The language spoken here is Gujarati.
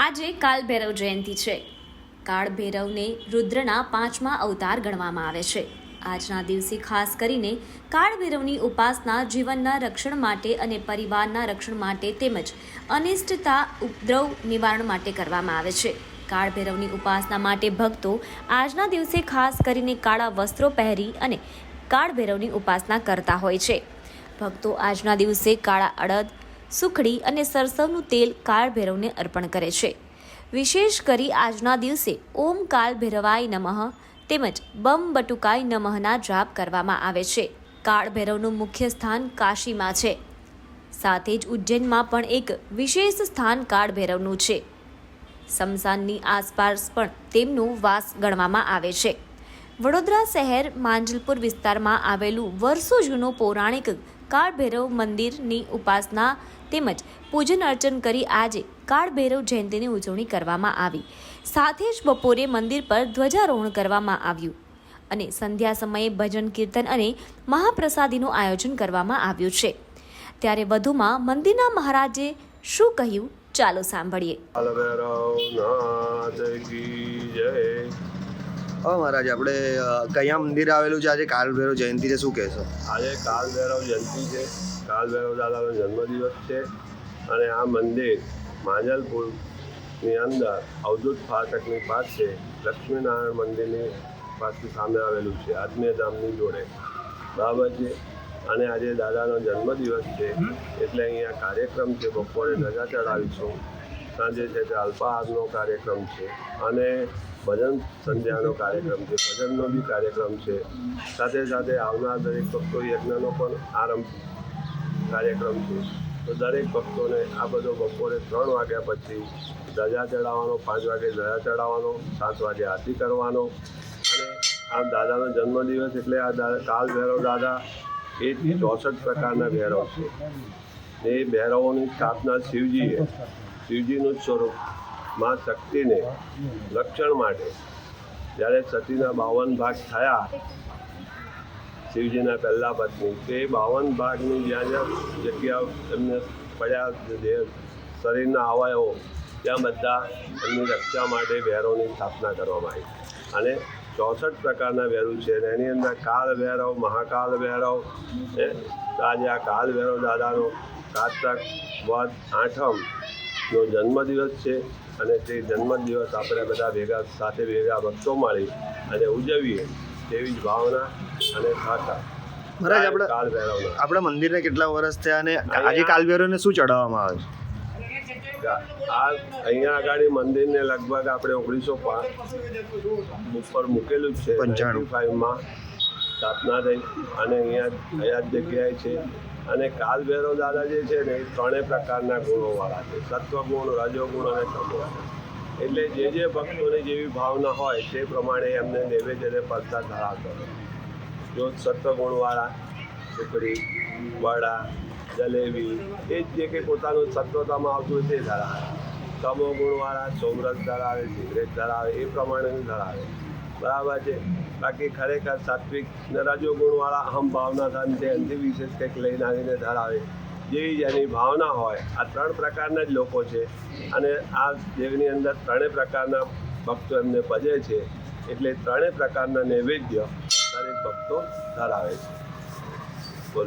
આજે કાલભૈરવ જયંતિ છે. કાળભૈરવને રુદ્રના 5મા અવતાર ગણવામાં આવે છે. આજના દિવસે ખાસ કરીને કાળભૈરવની ઉપાસના જીવનના રક્ષણ માટે અને પરિવારના રક્ષણ માટે તેમજ અનિષ્ટતા ઉપદ્રવ નિવારણ માટે કરવામાં આવે છે. કાળભૈરવની ઉપાસના માટે ભક્તો આજના દિવસે ખાસ કરીને કાળા વસ્ત્રો પહેરી અને કાળભૈરવની ઉપાસના કરતા હોય છે. ભક્તો આજના દિવસે કાળા અડદ, સુખડી અને સરસવનું તેલ કાળભૈરવને અર્પણ કરે છે. વિશેષ કરી આજના દિવસે ઓમ કાલભૈરવાય નમઃ તેમજ બમ બટુકાય નમઃના જાપ કરવામાં આવે છે. કાળભૈરવનું મુખ્ય સ્થાન કાશીમાં છે. સાથે જ ઉજ્જૈનમાં પણ એક વિશેષ સ્થાન કાળભૈરવનું છે. સમસાનની આસપાસ પણ તેમનો વાસ ગણવામાં આવે છે. વડોદરા શહેર માંજલપુર વિસ્તારમાં આવેલું વર્ષો જૂનું પૌરાણિક કાળભૈરવ મંદિરની ઉપાસના તેમજ પૂજન અર્ચન કરી આજે કાળભૈરવ જયંતિની ઉજવણી કરવામાં આવી. સાથે જ બપોરે મંદિર પર ધ્વજારોહણ કરવામાં આવ્યું અને સંધ્યા સમયે ભજન કીર્તન અને મહાપ્રસાદીનું આયોજન કરવામાં આવ્યું છે. ત્યારે વધુમાં મંદિરના મહારાજે શું કહ્યું, ચાલો સાંભળીએ. મહારાજ, આપણે કયા મંદિર આવેલું છે? આજે કાલભૈરવ જયંતિ છે, શું કહેશો? આજે કાલભૈરવ જયંતિ છે. કાલભૈરવ દાદાનો જન્મદિવસ છે અને આ મંદિર માંજલપુરની અંદર અવધૂત ફાટકની પાસે લક્ષ્મીનારાયણ મંદિરની પાસે સામે આવેલું છે, આત્મીય ધામની જોડે, બરાબર છે. અને આજે દાદાનો જન્મદિવસ છે એટલે અહીંયા કાર્યક્રમ છે. બપોરે ધજા ચડાવીશું, સાંજે છે તે અલ્પાહારનો કાર્યક્રમ છે અને ભજન સંધ્યાનો કાર્યક્રમ છે, ભજનનો બી કાર્યક્રમ છે. સાથે સાથે આવનાર દરેક ભક્તો યજ્ઞનો પણ આરંભ કાર્યક્રમ છે. તો દરેક ભક્તોને આ બધો બપોરે 3 વાગ્યા પછી ધજા ચડાવવાનો, 5 વાગે ધજા ચડાવવાનો, 7 વાગે આરતી કરવાનો. અને આ દાદાનો જન્મદિવસ એટલે આ કાલભૈરવ દાદા એ 64 પ્રકારના ભૈરવ છે. એ ભૈરવોની સ્થાપના શિવજીનું જ સ્વરૂપ માં શક્તિને રક્ષણ માટે જ્યારે સતીના 52 ભાગ થયા, શિવજીના પહેલા પત્ની, તે 52 ભાગની જ્યાં જ્યાં જગ્યાઓ એમને પડ્યા, શરીરના અવયવો, ત્યાં બધા એમની રક્ષા માટે ભૈરવની સ્થાપના કરવામાં આવી. અને 64 પ્રકારના ભૈરવ છે અને એની અંદર કાલભૈરવ, મહાકાલ ભૈરવ. આજે આ કાલભૈરવ દાદાનો કારતક વદ 8મનો જન્મદિવસ છે અને તે જન્મદિવસ આપણે બધા સાથે ભેગા ભક્તો મળી અને ઉજવીએ તેવી જ ભાવના અને ખાતા. મહારાજ, આપણા મંદિરને કેટલા વર્ષ થયા અને આજે કાલભૈરવને શું ચડાવવામાં આવે છે? આ અહીંયા આગળ મંદિરને લગભગ આપણે 1905 ઉપર મૂકેલું જ છે. 95માં સ્થાપના થઈ અને અહીંયા જ જગ્યાએ છે. અને કાલભૈરવ દાદા જે છે ને એ 3 પ્રકારના ગુણોવાળા છે, સત્વગુણ, રજોગુણ અને તમોગુણ. એટલે જે ભક્તોની જેવી ભાવના હોય તે પ્રમાણે એમને નૈવેદ્યને પ્રસાદ ધરાવતો હોય. જો સત્વગુણવાળા સુખડી, વડા, જલેબી, એ જ જે કંઈ પોતાનું સત્વતામાં આવતું હોય તે ધરાવે. તમોગુણવાળા સોમરસ ધરાવે, સિગરેટ ધરાવે, એ પ્રમાણેનું ધરાવે, બરાબર છે. બાકી ખરેખર સાત્વિક ને રજોગુણવાળા અહમ ભાવના ધન છે, એનાથી વિશેષ કંઈક લઈને આવીને ધરાવે. જેવી જેની ભાવના હોય, આ 3 પ્રકારના જ લોકો છે. અને આ દેવની અંદર 3 પ્રકારના ભક્તો એમને ભજે છે એટલે 3 પ્રકારના નૈવેદ્ય દરેક ભક્તો ધરાવે છે.